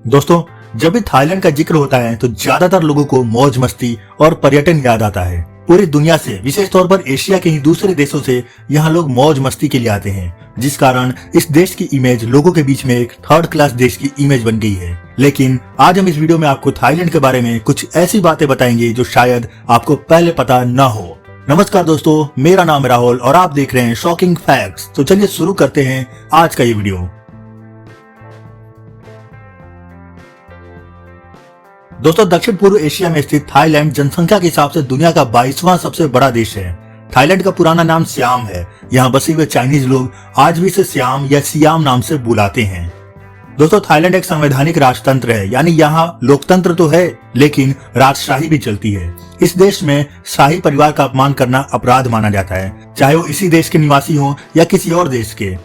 दोस्तों, जब भी थाईलैंड का जिक्र होता है तो ज्यादातर लोगों को मौज मस्ती और पर्यटन याद आता है। पूरी दुनिया से, विशेष तौर पर एशिया के ही दूसरे देशों से यहाँ लोग मौज मस्ती के लिए आते हैं, जिस कारण इस देश की इमेज लोगों के बीच में एक थर्ड क्लास देश की इमेज बन गई है। लेकिन आज हम इस वीडियो में आपको थाईलैंड के बारे में कुछ ऐसी बातें बताएंगे जो शायद आपको पहले पता न हो। नमस्कार दोस्तों, मेरा नाम है राहुल और आप देख रहे हैं शॉकिंग फैक्ट्स। तो चलिए शुरू करते हैं आज का ये वीडियो। दोस्तों, दक्षिण पूर्व एशिया में स्थित थाईलैंड जनसंख्या के हिसाब से दुनिया का 22वां सबसे बड़ा देश है। थाईलैंड का पुराना नाम सियाम है। यहाँ बसे हुए चाइनीज लोग आज भी इसे सियाम या सियाम नाम से बुलाते हैं। दोस्तों, थाईलैंड एक संवैधानिक राजतंत्र है, यानी यहाँ लोकतंत्र तो है लेकिन राजशाही भी चलती है। इस देश में शाही परिवार का अपमान करना अपराध माना जाता है, चाहे वो इसी देश के निवासी हो या किसी और देश के।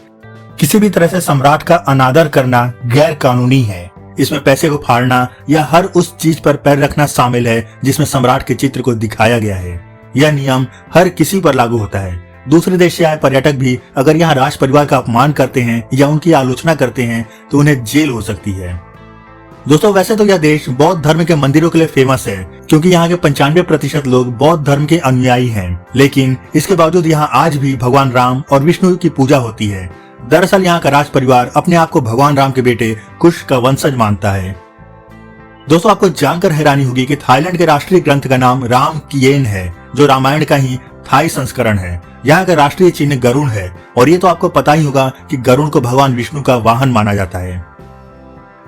किसी भी तरह से सम्राट का अनादर करना गैर कानूनी है। इसमें पैसे को फाड़ना या हर उस चीज पर पैर रखना शामिल है जिसमें सम्राट के चित्र को दिखाया गया है। यह नियम हर किसी पर लागू होता है। दूसरे देश से आए पर्यटक भी अगर यहाँ राज परिवार का अपमान करते हैं या उनकी आलोचना करते हैं तो उन्हें जेल हो सकती है। दोस्तों, वैसे तो यह देश बौद्ध धर्म के मंदिरों के लिए फेमस है, क्योंकि यहाँ के 95% लोग बौद्ध धर्म के अनुयायी हैं। लेकिन इसके बावजूद यहाँ आज भी भगवान राम और विष्णु की पूजा होती है। दरअसल यहाँ का राज परिवार अपने आप को भगवान राम के बेटे कुश का वंशज मानता है। दोस्तों, आपको जानकर हैरानी होगी कि थाईलैंड के राष्ट्रीय ग्रंथ का नाम राम किएन है, जो रामायण का ही थाई संस्करण है। यहाँ का राष्ट्रीय चिन्ह गरुड़ है और ये तो आपको पता ही होगा कि गरुड़ को भगवान विष्णु का वाहन माना जाता है।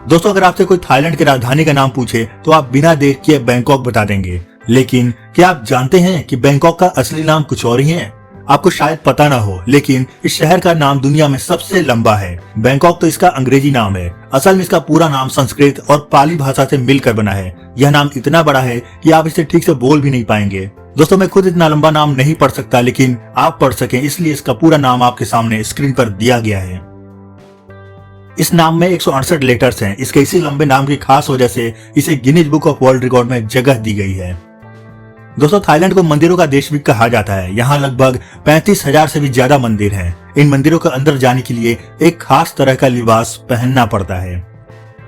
दोस्तों, अगर आपसे कोई थाईलैंड की राजधानी का नाम पूछे तो आप बिना देर किए बैंकॉक बता देंगे। लेकिन क्या आप जानते हैं कि बैंकॉक का असली नाम कुछ और ही है? आपको शायद पता ना हो, लेकिन इस शहर का नाम दुनिया में सबसे लंबा है। बैंकॉक तो इसका अंग्रेजी नाम है। असल में इसका पूरा नाम संस्कृत और पाली भाषा से मिलकर बना है। यह नाम इतना बड़ा है कि आप इसे ठीक से बोल भी नहीं पाएंगे। दोस्तों, मैं खुद इतना लंबा नाम नहीं पढ़ सकता, लेकिन आप पढ़ सकें इसलिए इसका पूरा नाम आपके सामने स्क्रीन पर दिया गया है। इस नाम में 168 लेटर्स हैं। इसके इसी लंबे नाम की खास वजह से इसे Guinness book of world record में जगह दी गई है। दोस्तों, थाईलैंड को मंदिरों का देश भी कहा जाता है। यहाँ लगभग 35,000 से भी ज्यादा मंदिर हैं। इन मंदिरों के अंदर जाने के लिए एक खास तरह का लिबास पहनना पड़ता है।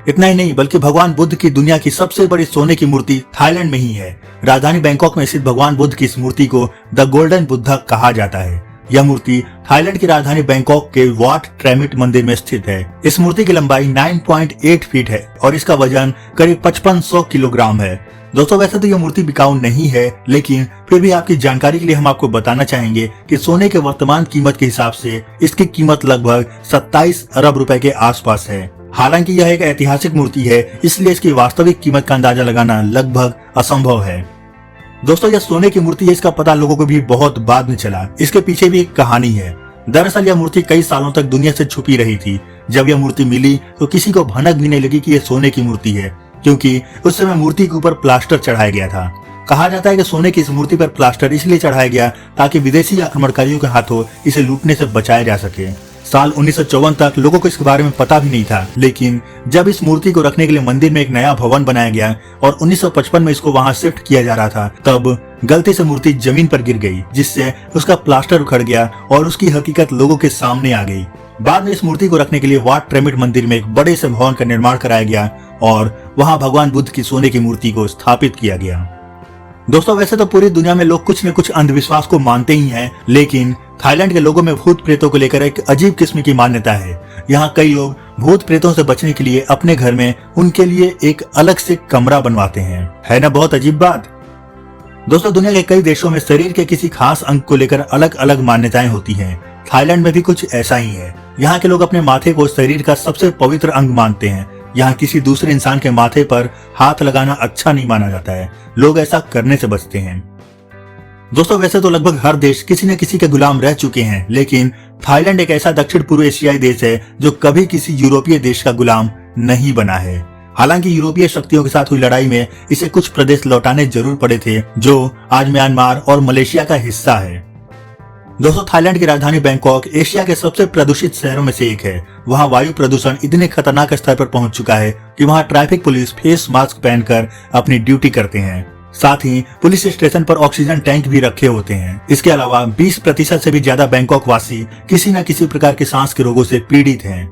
इतना ही नहीं, बल्कि भगवान बुद्ध की दुनिया की सबसे बड़ी सोने की मूर्ति थाईलैंड में ही है। राजधानी बैंकॉक में स्थित भगवान बुद्ध की इस मूर्ति को द गोल्डन बुद्धा कहा जाता है। यह मूर्ति थाईलैंड की राजधानी बैंकॉक के वाट ट्रेमिट मंदिर में स्थित है। इस मूर्ति की लंबाई 9.8 फीट है और इसका वजन करीब 5500 किलोग्राम है। दोस्तों, वैसे तो यह मूर्ति बिकाऊ नहीं है, लेकिन फिर भी आपकी जानकारी के लिए हम आपको बताना चाहेंगे कि सोने के वर्तमान कीमत के हिसाब से इसकी कीमत लगभग 27 अरब रुपए के आसपास है। हालांकि यह एक ऐतिहासिक मूर्ति है, इसलिए इसकी वास्तविक कीमत का अंदाजा लगाना लगभग असंभव है। दोस्तों, यह सोने की मूर्ति है, इसका पता लोगों को भी बहुत बाद में चला। इसके पीछे भी एक कहानी है। दरअसल यह मूर्ति कई सालों तक दुनिया से छुपी रही थी। जब यह मूर्ति मिली तो किसी को भनक भी नहीं लगी कि यह सोने की मूर्ति है, क्योंकि उस समय मूर्ति के ऊपर प्लास्टर चढ़ाया गया था। कहा जाता है कि सोने की इस मूर्ति पर प्लास्टर इसलिए चढ़ाया गया ताकि विदेशी आक्रमणकारियों के हाथों इसे लूटने से बचाया जा सके। साल 1954 तक लोगों को इसके बारे में पता भी नहीं था, लेकिन जब इस मूर्ति को रखने के लिए मंदिर में एक नया भवन बनाया गया और 1955 में इसको वहां शिफ्ट किया जा रहा था, तब गलती से मूर्ति जमीन पर गिर गई, जिससे उसका प्लास्टर उखड़ गया और उसकी हकीकत लोगों के सामने आ गई। बाद में इस मूर्ति को रखने के लिए वाट ट्रेमिट मंदिर में एक बड़े से भवन का निर्माण कराया गया और वहां भगवान बुद्ध की सोने की मूर्ति को स्थापित किया गया। दोस्तों, वैसे तो पूरी दुनिया में लोग कुछ न कुछ अंधविश्वास को मानते ही हैं, लेकिन थाईलैंड के लोगों में भूत प्रेतों को लेकर एक अजीब किस्म की मान्यता है। यहाँ कई लोग भूत प्रेतों से बचने के लिए अपने घर में उनके लिए एक अलग से कमरा बनवाते हैं। है ना बहुत अजीब बात। दोस्तों, दुनिया के कई देशों में शरीर के किसी खास अंग को लेकर अलग अलग मान्यताएं होती हैं। थाईलैंड में भी कुछ ऐसा ही है। यहाँ के लोग अपने माथे को शरीर का सबसे पवित्र अंग मानते हैं। यहाँ किसी दूसरे इंसान के माथे पर हाथ लगाना अच्छा नहीं माना जाता है। लोग ऐसा करने से बचते हैं। दोस्तों, वैसे तो लगभग हर देश किसी न किसी के गुलाम रह चुके हैं, लेकिन थाईलैंड एक ऐसा दक्षिण पूर्व एशियाई देश है जो कभी किसी यूरोपीय देश का गुलाम नहीं बना है। हालांकि यूरोपीय शक्तियों के साथ हुई लड़ाई में इसे कुछ प्रदेश लौटाने जरूर पड़े थे, जो आज म्यांमार और मलेशिया का हिस्सा है। दोस्तों, थाईलैंड की राजधानी बैंकॉक एशिया के सबसे प्रदूषित शहरों में से एक है। वहां वायु प्रदूषण इतने खतरनाक स्तर पर पहुंच चुका है कि वहां ट्रैफिक पुलिस फेस मास्क पहनकर अपनी ड्यूटी करते हैं। साथ ही पुलिस स्टेशन पर ऑक्सीजन टैंक भी रखे होते हैं। इसके अलावा 20% से भी ज्यादा बैंकॉक वासी किसी न किसी प्रकार के सांस के रोगों से पीड़ित हैं।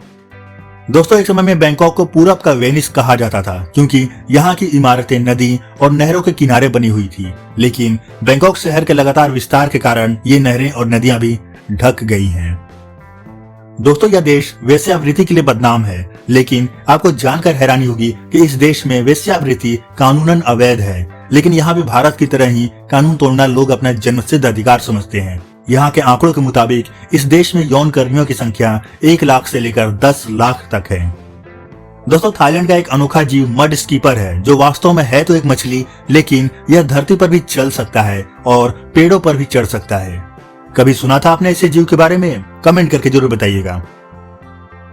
दोस्तों एक समय में बैंकॉक को पूरब का वेनिस कहा जाता था क्योंकि यहाँ की इमारतें नदी और नहरों के किनारे बनी हुई थी, लेकिन बैंकॉक शहर के लगातार विस्तार के कारण ये नहरें और नदियां भी ढक गई हैं। दोस्तों यह देश वेश्यावृत्ति के लिए बदनाम है, लेकिन आपको जानकर हैरानी होगी कि इस देश में वेश्यावृत्ति कानूनन अवैध है, लेकिन यहाँ भी भारत की तरह ही कानून तोड़ना लोग अपना जन्मसिद्ध अधिकार समझते हैं। यहाँ के आंकड़ों के मुताबिक इस देश में यौन कर्मियों की संख्या 1 लाख से लेकर 10 लाख तक है। दोस्तों थाईलैंड का एक अनोखा जीव मड स्कीपर है, जो वास्तव में है तो एक मछली, लेकिन यह धरती पर भी चल सकता है और पेड़ों पर भी चढ़ सकता है। कभी सुना था आपने ऐसे जीव के बारे में? कमेंट करके जरूर बताइएगा।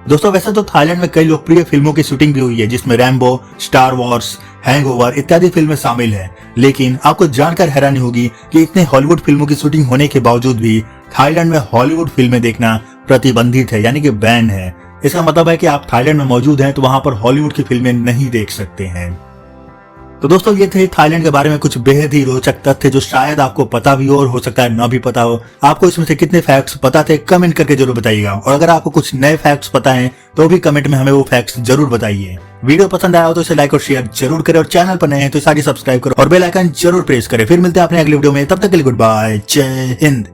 दोस्तों वैसे तो थाईलैंड में कई लोकप्रिय फिल्मों की शूटिंग भी हुई है, जिसमें रैम्बो, स्टार वॉर्स, हैंगओवर इत्यादि फिल्में शामिल हैं। लेकिन आपको जानकर हैरानी होगी कि इतने हॉलीवुड फिल्मों की शूटिंग होने के बावजूद भी थाईलैंड में हॉलीवुड फिल्में देखना प्रतिबंधित है, यानी कि बैन है। इसका मतलब है कि आप थाईलैंड में मौजूद हैं तो वहां पर हॉलीवुड की फिल्में नहीं देख सकते हैं। तो दोस्तों ये थे थाईलैंड के बारे में कुछ बेहद ही रोचक तथ्य जो शायद आपको पता भी हो और हो सकता है ना भी पता हो। आपको इसमें से कितने फैक्ट्स पता थे कमेंट करके जरूर बताइएगा, और अगर आपको कुछ नए फैक्ट्स पता है तो भी कमेंट में हमें वो फैक्ट्स जरूर बताइए। वीडियो पसंद आया हो तो इसे लाइक और शेयर जरूर करें, और चैनल पर नए हैं तो सारी सब्सक्राइब करो और बेल आइकन जरूर प्रेस करें। फिर मिलते हैं अपने अगले वीडियो में, तब तक के लिए गुड बाय, जय हिंद।